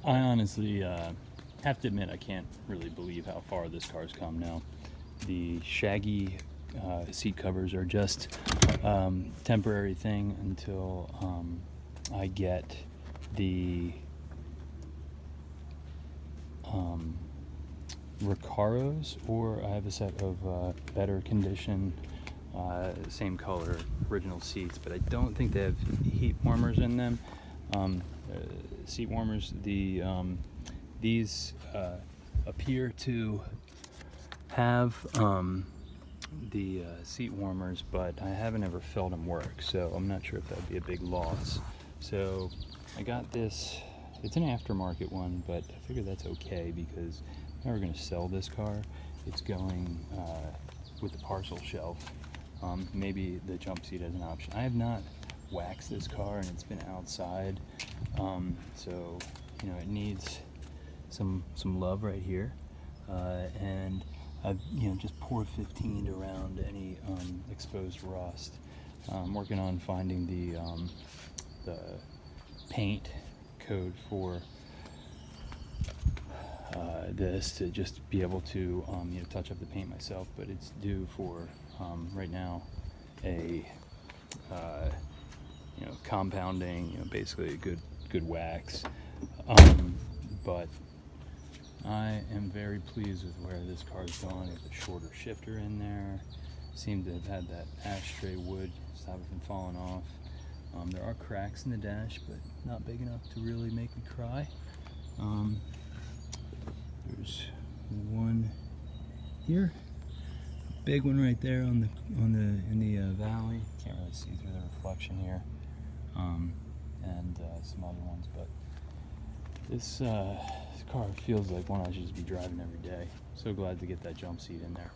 I honestly have to admit I can't really believe how far this car's come now. The shaggy seat covers are just temporary thing until I get the Recaros, or I have a set of better condition, same color original seats, but I don't think they have heat warmers in them. Seat warmers, these appear to have the seat warmers, but I haven't ever felt them work, so I'm not sure if that would be a big loss. So I got this. It's an aftermarket one, but I figure that's okay because I'm never going to sell this car. It's going with the parcel shelf. Maybe the jump seat as an option. I have not waxed this car, and it's been outside, so it needs some love right here, and I've just poured 15 around any exposed rust. I'm working on finding the paint code for this to just be able to touch up the paint myself, but it's due for right now a compounding, basically a good wax, but I am very pleased with where this car's going. There's a shorter shifter in there. Seemed to have had that ashtray wood stop it from falling off. There are cracks in the dash, but not big enough to really make me cry. There's one here, a big one right there in the valley. Can't really see through the reflection here, and some other ones. But this car feels like one I should just be driving every day. So glad to get that jump seat in there.